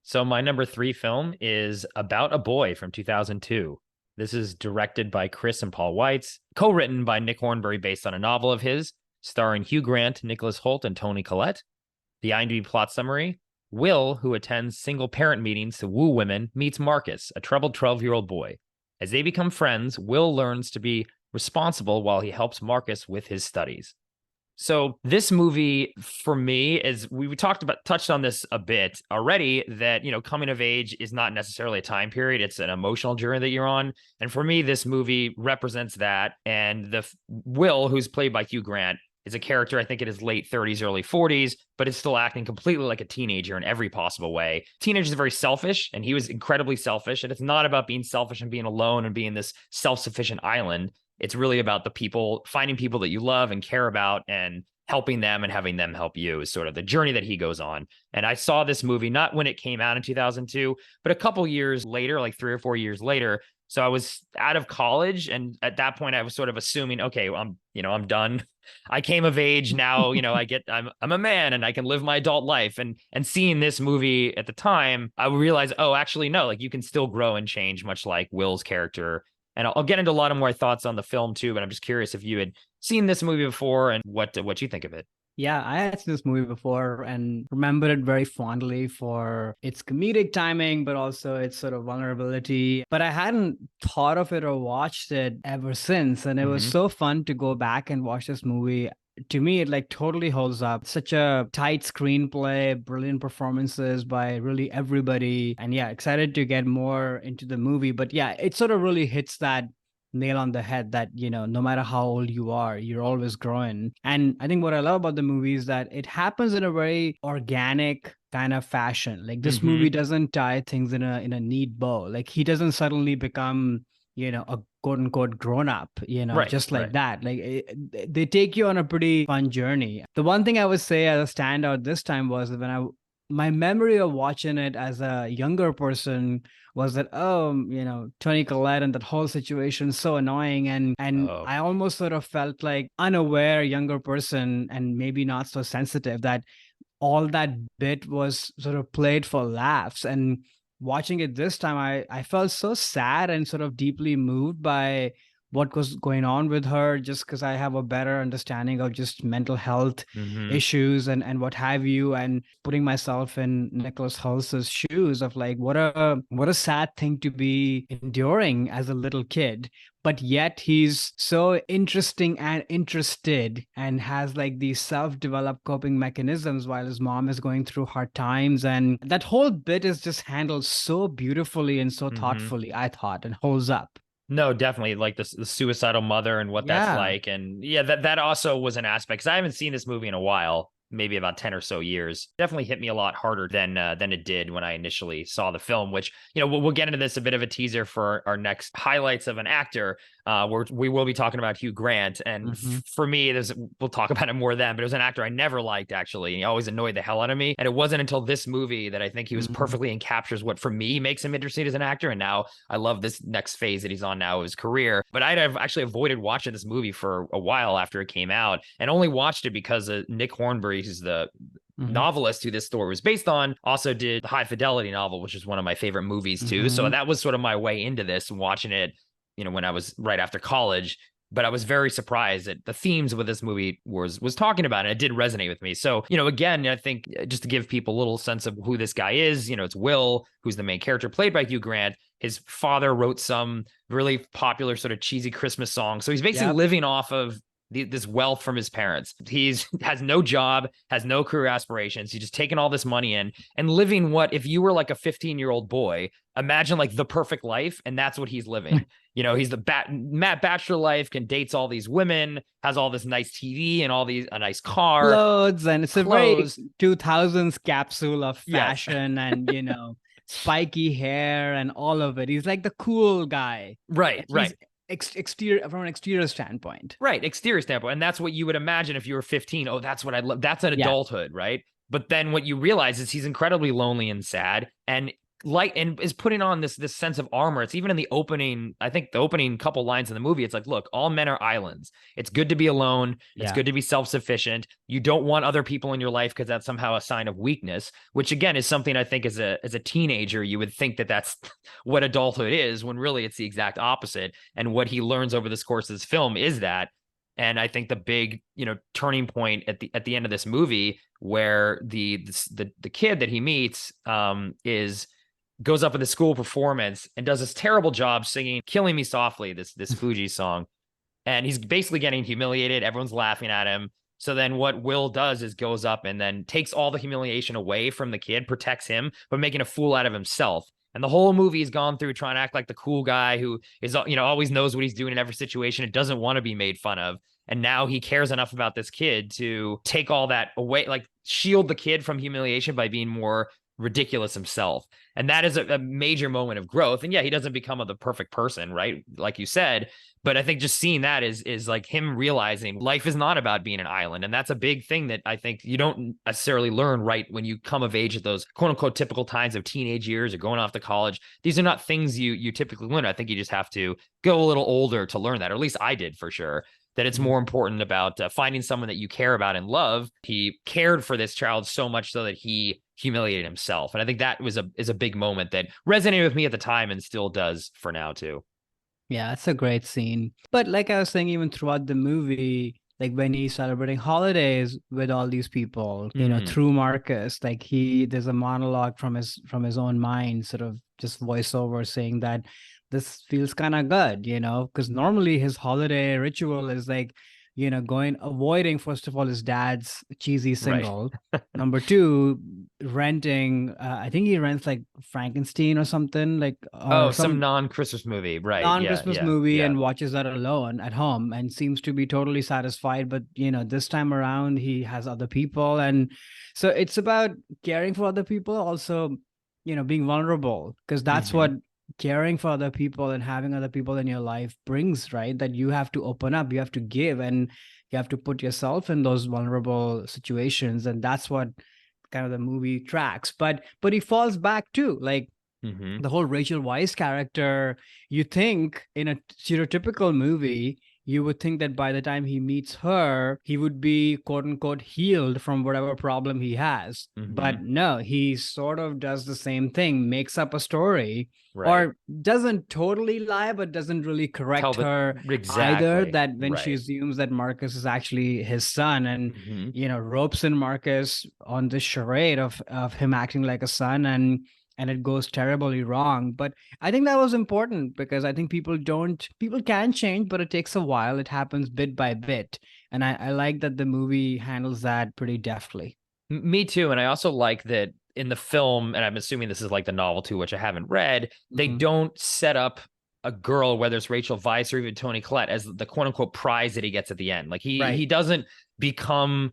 So my number three film is About a Boy from 2002. This is directed by Chris and Paul Weitz, co-written by Nick Hornbury based on a novel of his, starring Hugh Grant, Nicholas Hoult, and Toni Collette. The IMDb plot summary: Will, who attends single parent meetings to woo women, meets Marcus, a troubled 12-year-old boy. As they become friends, Will learns to be responsible while he helps Marcus with his studies. So this movie for me is, we touched on this a bit already, that, coming of age is not necessarily a time period. It's an emotional journey that you're on. And for me, this movie represents that. And Will, who's played by Hugh Grant, is a character, I think, in his late 30s, early 40s, but is still acting completely like a teenager in every possible way. Teenagers are very selfish, and he was incredibly selfish. And it's not about being selfish and being alone and being this self-sufficient island. It's really about the people, finding people that you love and care about and helping them and having them help you is sort of the journey that he goes on. And I saw this movie not when it came out in 2002, but a couple years later, like 3 or 4 years later. So I was out of college. And at that point I was sort of assuming, okay, well, I'm done. I came of age now, I'm a man and I can live my adult life. And seeing this movie at the time, I realized, oh, actually, no, like you can still grow and change, much like Will's character. And I'll get into a lot of more thoughts on the film too, but I'm just curious if you had seen this movie before and what you think of it. Yeah, I had seen this movie before and remember it very fondly for its comedic timing, but also its sort of vulnerability. But I hadn't thought of it or watched it ever since. And it was so fun to go back and watch this movie. To me, it like totally holds up. Such a tight screenplay, brilliant performances by really everybody. And yeah, excited to get more into the movie. But yeah, it sort of really hits that nail on the head that, no matter how old you are, you're always growing. And I think what I love about the movie is that it happens in a very organic kind of fashion. Like this movie doesn't tie things in a neat bow. Like he doesn't suddenly become, a quote unquote grown up, Right, just like right. that. Like they take you on a pretty fun journey. The one thing I would say as a standout this time was when my memory of watching it as a younger person was that, Toni Collette and that whole situation is so annoying. And Oh. I almost sort of felt like unaware younger person and maybe not so sensitive that all that bit was sort of played for laughs. And watching it this time, I felt so sad and sort of deeply moved by what was going on with her, just because I have a better understanding of just mental health issues and what have you, and putting myself in Nicholas Holtz's shoes of like what a sad thing to be enduring as a little kid. But yet he's so interesting and interested and has like these self-developed coping mechanisms while his mom is going through hard times. And that whole bit is just handled so beautifully and so thoughtfully, I thought, and holds up. No, definitely, like the suicidal mother and what that's Yeah. like. And yeah, that also was an aspect, because I haven't seen this movie in a while, maybe about 10 or so years. Definitely hit me a lot harder than it did when I initially saw the film, which, we'll get into this, a bit of a teaser for our next highlights of an actor. We will be talking about Hugh Grant. And for me, we'll talk about it more then, but it was an actor I never liked, actually. He always annoyed the hell out of me. And it wasn't until this movie that I think he was perfectly and captures what, for me, makes him interesting as an actor. And now I love this next phase that he's on now of his career. But I'd have actually avoided watching this movie for a while after it came out, and only watched it because of Nick Hornbury, who's the novelist who this story was based on, also did the High Fidelity novel, which is one of my favorite movies too. So that was sort of my way into this, watching it, when I was right after college. But I was very surprised that the themes of what this movie was talking about, and it did resonate with me. So, again, I think just to give people a little sense of who this guy is, it's Will, who's the main character, played by Hugh Grant. His father wrote some really popular sort of cheesy Christmas song. So he's basically living off of this wealth from his parents. He's has no job, has no career aspirations. He's just taking all this money in and living what, if you were like a 15-year-old boy, imagine like the perfect life. And that's what he's living. He's the Matt Bachelor life, can dates all these women, has all this nice TV and a nice car. Clothes, and it's a very 2000s capsule of fashion and, spiky hair and all of it. He's like the cool guy. Right. Exterior, from an exterior standpoint. Right. Exterior standpoint. And that's what you would imagine if you were 15. Oh, that's what I love. That's an adulthood. Right. But then what you realize is he's incredibly lonely and sad. And light and is putting on this sense of armor. It's even in the opening, I think the opening couple lines in the movie, it's like, look, all men are islands. It's good to be alone. It's Yeah. good to be self-sufficient. You don't want other people in your life because that's somehow a sign of weakness, which again is something I think as a teenager you would think that that's what adulthood is, when really it's the exact opposite. And what he learns over this course of this film is that. And I think the big, turning point at the end of this movie, where the kid that he meets is goes up in the school performance and does this terrible job singing "Killing Me Softly," this Fuji song, and he's basically getting humiliated. Everyone's laughing at him. So then what Will does is goes up and then takes all the humiliation away from the kid, protects him, but making a fool out of himself. And the whole movie has gone through trying to act like the cool guy who is, always knows what he's doing in every situation and doesn't want to be made fun of. And now he cares enough about this kid to take all that away, like shield the kid from humiliation by being more ridiculous himself. And that is a major moment of growth. And yeah, he doesn't become the perfect person, right? Like you said, but I think just seeing that is like him realizing life is not about being an island. And that's a big thing that I think you don't necessarily learn right when you come of age at those quote unquote typical times of teenage years or going off to college. These are not things you typically learn. I think you just have to go a little older to learn that, or at least I did for sure. That it's more important about finding someone that you care about and love. He cared for this child so much so that he humiliated himself. And I think that is a big moment that resonated with me at the time and still does for now too. Yeah, it's a great scene. But like I was saying, even throughout the movie, like when he's celebrating holidays with all these people, through Marcus, like there's a monologue from his own mind, sort of just voiceover saying that this feels kind of good, because normally his holiday ritual is like, avoiding, first of all, his dad's cheesy Right. single. Number two, renting, I think he rents like Frankenstein or something, like, Oh, or some some non-Christmas movie. Right. Yeah. non-Christmas Yeah. movie, Yeah. and watches that alone at home and seems to be totally satisfied. But this time around he has other people, and so it's about caring for other people, also being vulnerable, because that's Mm-hmm. what caring for other people and having other people in your life brings, right? That you have to open up, you have to give, and you have to put yourself in those vulnerable situations, and that's what kind of the movie tracks. But he falls back too, like Mm-hmm. the whole Rachel Weisz character. You think in a stereotypical movie, you would think that by the time he meets her, he would be quote unquote healed from whatever problem he has. Mm-hmm. But no, he sort of does the same thing, makes up a story, Right. or doesn't totally lie, but doesn't really Tell correct the her either. exactly. That when she Right. assumes that Marcus is actually his son, and Mm-hmm. ropes in Marcus on this charade of him acting like a son, and it goes terribly wrong. But I think that was important, because I think people can change, but it takes a while. It happens bit by bit. And I like that the movie handles that pretty deftly. Me too. And I also like that in the film, and I'm assuming this is like the novel too, which I haven't read, they Mhm. don't set up a girl, whether it's Rachel Weisz or even Toni Collette, as the quote unquote prize that he gets at the end. Like he Right. doesn't become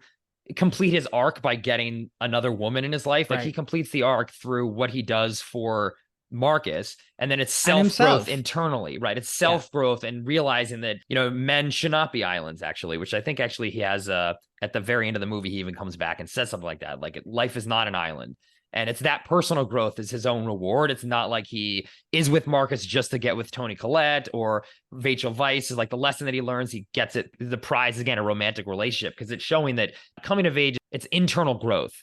complete his arc by getting another woman in his life. Like he Right. completes the arc through what he does for Marcus, and then it's And self growth himself. internally, right? It's Yeah. self growth and realizing that men should not be islands, actually, which I think actually he has at the very end of the movie he even comes back and says something like that, like life is not an island. And it's that personal growth is his own reward. It's not like he is with Marcus just to get with Toni Collette, or Rachel Weisz is like the lesson that he learns. He gets it. The prize, again, a romantic relationship, because it's showing that coming of age, it's internal growth,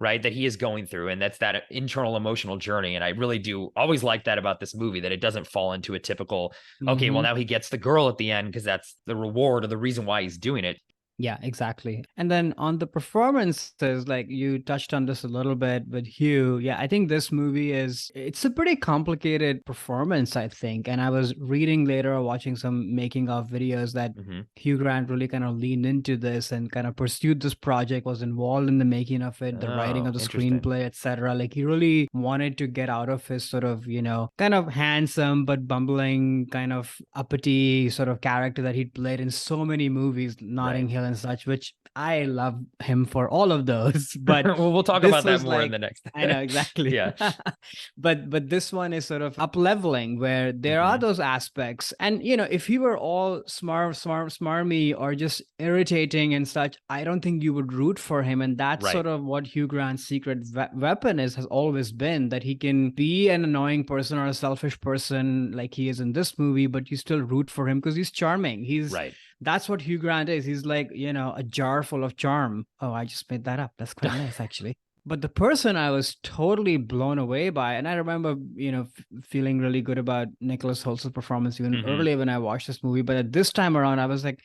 right? That he is going through. And that's that internal emotional journey. And I really do always like that about this movie, that it doesn't fall into a typical, okay, well, Hmm. now he gets the girl at the end because that's the reward or the reason why he's doing it. Yeah, exactly. And then on the performances, like you touched on this a little bit with Hugh. Yeah, I think this movie it's a pretty complicated performance, I think. And I was reading later or watching some making of videos that Mm-hmm. Hugh Grant really kind of leaned into this and kind of pursued this project, was involved in the making of it, the writing of Oh, the interesting. screenplay, etc. Like he really wanted to get out of his sort of, kind of handsome but bumbling, kind of uppity sort of character that he'd played in so many movies, Notting Right. Hill and such, which I love him for all of those. But Well, we'll talk this about that was more in like, the next. I know exactly. Yeah. But this one is sort of up leveling where there are Mhm. those aspects. And if he were all smarmy or just irritating and such, I don't think you would root for him. And that's Right. sort of what Hugh Grant's secret weapon has always been, that he can be an annoying person or a selfish person like he is in this movie, but you still root for him because he's charming. Right. That's what Hugh Grant is. He's like, a jar full of charm. Oh, I just made that up. That's quite nice, actually. But the person I was totally blown away by, and I remember, feeling really good about Nicholas Holt's performance even Mhm. earlier when I watched this movie. But at this time around, I was like,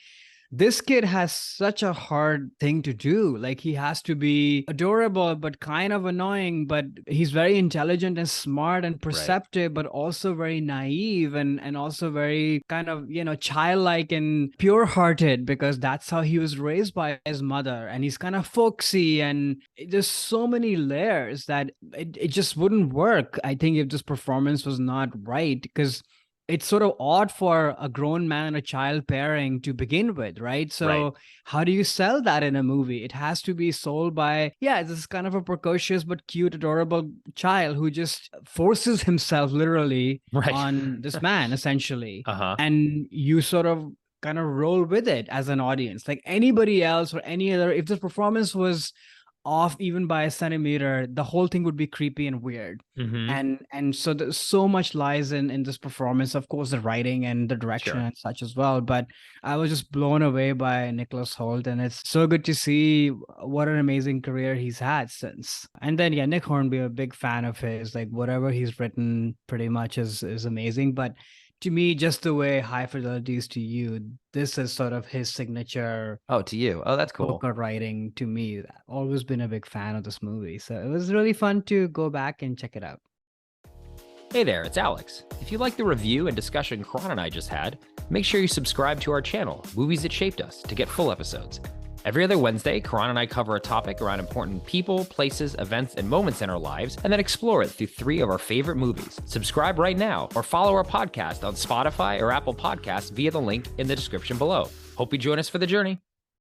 this kid has such a hard thing to do. Like, he has to be adorable but kind of annoying, but he's very intelligent and smart and Right. perceptive, but also very naive and also very kind of childlike and pure hearted, because that's how he was raised by his mother. And he's kind of folksy, and there's so many layers that it just wouldn't work, I think, if this performance was not right, because it's sort of odd for a grown man and a child pairing to begin with, right? So Right. how do you sell that in a movie? It has to be sold by, yeah, this is kind of a precocious but cute, adorable child who just forces himself literally Right. on this man, essentially. Uh-huh. And you sort of kind of roll with it as an audience. Like anybody else or any other, if this performance was off even by a centimeter, the whole thing would be creepy and weird. Mhm. And so there's so much lies in this performance, of course, the writing and the direction Sure. and such as well. But I was just blown away by Nicholas Hoult, and it's so good to see what an amazing career he's had since. And then yeah, Nick Hornby, a big fan of his. Like whatever he's written pretty much is amazing. But to me, just the way High Fidelity is to you, this is sort of his signature Oh, to you. Oh, that's cool. poker writing to me. I've always been a big fan of this movie. So it was really fun to go back and check it out. Hey there, it's Alex. If you like the review and discussion Karan and I just had, make sure you subscribe to our channel, Movies That Shaped Us, to get full episodes. Every other Wednesday, Karan and I cover a topic around important people, places, events, and moments in our lives, and then explore it through 3 of our favorite movies. Subscribe right now, or follow our podcast on Spotify or Apple Podcasts via the link in the description below. Hope you join us for the journey.